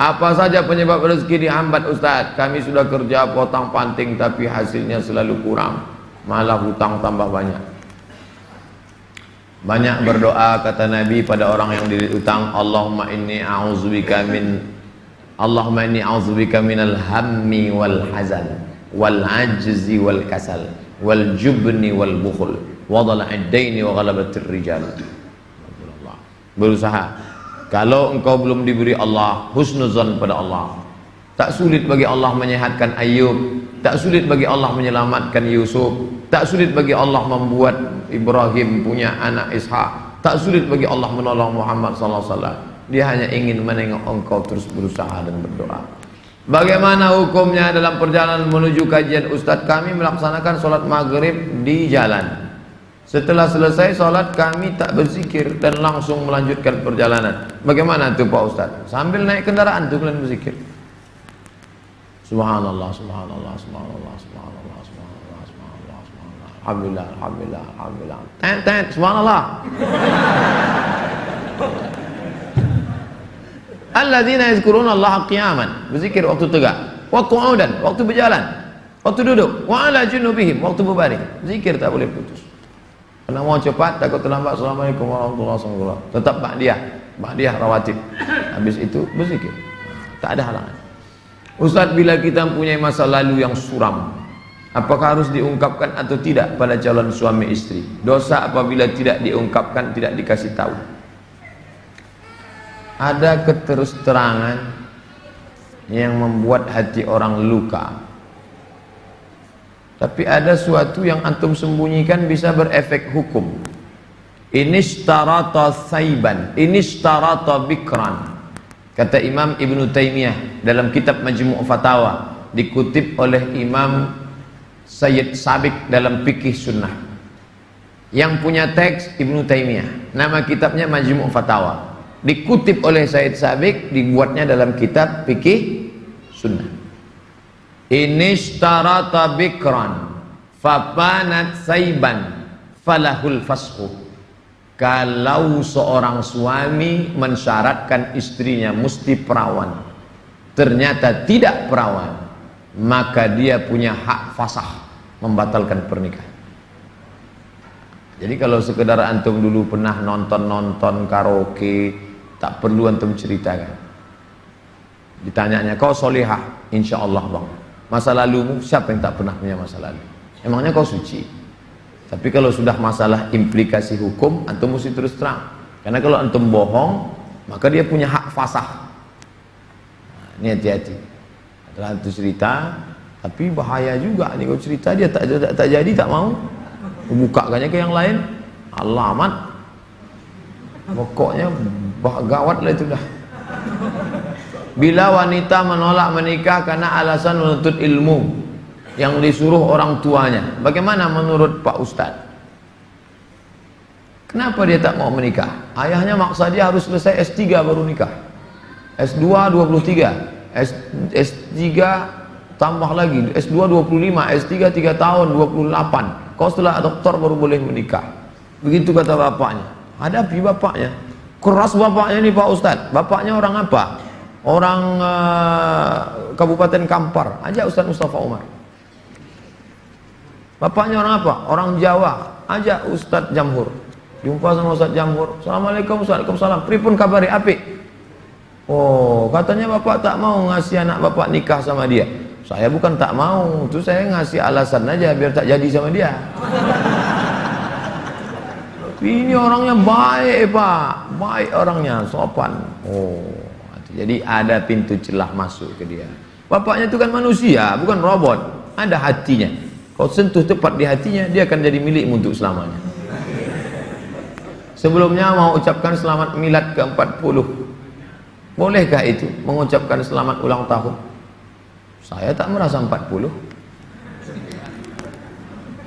Apa saja penyebab rezeki dihambat Ustaz? Kami sudah kerja potong panting tapi hasilnya selalu kurang, malah hutang tambah banyak. Banyak berdoa kata Nabi pada orang yang dililit utang, Allahumma inni a'udzubika minal hammi wal hazan wal ajzi wal kasal wal jubni wal bukhul wa dhala'id daini wa ghalabatir rijal. Berusaha. Kalau engkau belum diberi Allah husnuzan pada Allah, tak sulit bagi Allah menyehatkan Ayub, tak sulit bagi Allah menyelamatkan Yusuf, tak sulit bagi Allah membuat Ibrahim punya anak Ishak, tak sulit bagi Allah menolong Muhammad SAW. Dia hanya ingin menengok engkau terus berusaha dan berdoa. Bagaimana hukumnya dalam perjalanan menuju kajian Ustadz? Kami melaksanakan sholat maghrib di jalan. Setelah selesai sholat kami tak berzikir dan langsung melanjutkan perjalanan. Bagaimana itu Pak Ustadz? Sambil naik kendaraan itu kalian berzikir. Subhanallah, subhanallah, subhanallah, subhanallah, subhanallah, subhanallah, subhanallah. Alhamdulillah, alhamdulillah, alhamdulillah. Tet, subhanallah. Alladzina yazkuruna Allah qiyaman, berzikir waktu tegak, wa qu'udan, waktu berjalan, waktu duduk, wa ala junubihim, waktu berbaring. Zikir tak boleh putus. Kalau mau cepat takut terlambat. Assalamualaikum warahmatullahi wabarakatuh. Tetap ba'diyah rawatib. Habis itu berzikir. Tak ada halangan. Ustaz, bila kita mempunyai masa lalu yang suram, apakah harus diungkapkan atau tidak pada calon suami istri? Dosa apabila tidak diungkapkan, tidak dikasih tahu. Ada keterus-terangan yang membuat hati orang luka. Tapi ada suatu yang antum sembunyikan bisa berefek hukum. Inishtarata saiban, inishtarata bikran. Kata Imam Ibnu Taimiyah dalam kitab Majmu' Fatawa, dikutip oleh Imam Sayyid Sabiq dalam Fikih Sunnah. Yang punya teks Ibnu Taimiyah, nama kitabnya Majmu' Fatawa. Dikutip oleh Sayyid Sabiq, dibuatnya dalam kitab Fikih Sunnah. Inishtarata bikran fapanat saiban falahul fashu. Kalau seorang suami mensyaratkan istrinya mesti perawan, ternyata tidak perawan, maka dia punya hak fasah membatalkan pernikahan. Jadi kalau sekedar antum dulu pernah nonton karaoke, tak perlu antum ceritakan. Ditanyanya, kau solihah? Insya Allah bang. Masa lalumu, siapa yang tak pernah punya masa lalu? Emangnya kau suci? Tapi kalau sudah masalah implikasi hukum, antum mesti terus terang. Karena kalau antum bohong, maka dia punya hak fasah. Nah, ini hati-hati. Setelah itu cerita, tapi bahaya juga nih kau cerita dia tak jadi, tak mau. Bukakannya ke yang lain, alamat. Pokoknya gawat lah itu dah. Bila wanita menolak menikah karena alasan menuntut ilmu yang disuruh orang tuanya, bagaimana menurut Pak Ustadz? Kenapa dia tak mau menikah? Ayahnya maksa dia harus selesai S3 baru nikah. S2 23, S3 tambah lagi, S2 25, S3 3 tahun 28. Kau setelah doktor baru boleh menikah. Begitu kata bapaknya. Hadapi bapaknya. Keras bapaknya nih Pak Ustadz. Bapaknya orang apa? Orang Kabupaten Kampar. Ajak Ustadz Mustafa Umar. Bapaknya orang apa? Orang Jawa. Ajak Ustadz Jamhur. Jumpa sama Ustadz Jamhur. Assalamualaikum, waalaikumsalam. Pripun kabari apik? Oh, katanya bapak tak mau ngasih anak bapak nikah sama dia. Saya bukan tak mau, itu saya ngasih alasan aja biar tak jadi sama dia. Ini orangnya baik Pak, baik orangnya, sopan. Oh, jadi ada pintu celah masuk ke dia. Bapaknya itu kan manusia, bukan robot. Ada hatinya. Kau sentuh tepat di hatinya, dia akan jadi milikmu untuk selamanya. Sebelumnya mau ucapkan selamat milad ke-40. Bolehkah itu mengucapkan selamat ulang tahun? Saya tak merasa 40.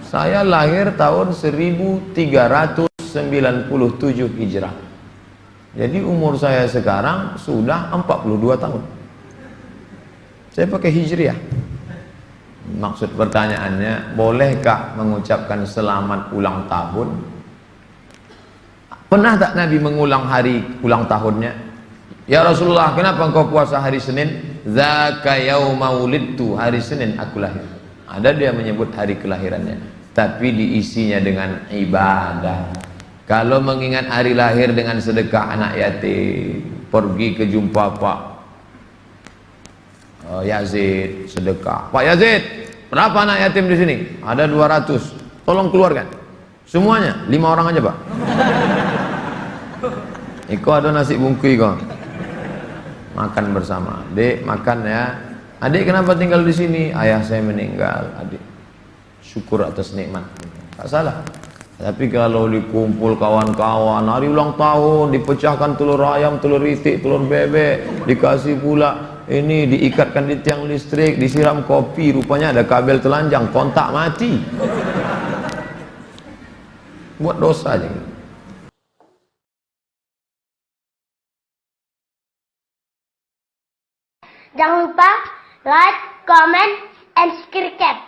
Saya lahir tahun 1397 Hijrah. Jadi umur saya sekarang sudah 42 tahun. Saya pakai Hijriah. Maksud pertanyaannya, bolehkah mengucapkan selamat ulang tahun? Pernah tak Nabi mengulang hari ulang tahunnya? Ya Rasulullah, kenapa engkau puasa hari Senin? Dzaka yauma wulidtu, hari Senin aku lahir. Ada dia menyebut hari kelahirannya, tapi diisinya dengan ibadah. Kalau mengingat hari lahir dengan sedekah anak yatim, pergi ke jumpa Pak Yazid, sedekah. Pak Yazid, berapa anak yatim di sini? Ada 200. Tolong keluarkan. Semuanya, 5 orang aja, Pak. Iko ada nasi bungkui kok. Makan bersama. Dek, makan ya. Adik kenapa tinggal di sini? Ayah saya meninggal, adik. Syukur atas nikmat. Tak salah. Tapi kalau dikumpul kawan-kawan, hari ulang tahun, dipecahkan telur ayam, telur itik, telur bebek, dikasih pula ini, diikatkan di tiang listrik, disiram kopi, rupanya ada kabel telanjang, kontak mati. Buat dosa aja. Jangan lupa like, comment, and subscribe.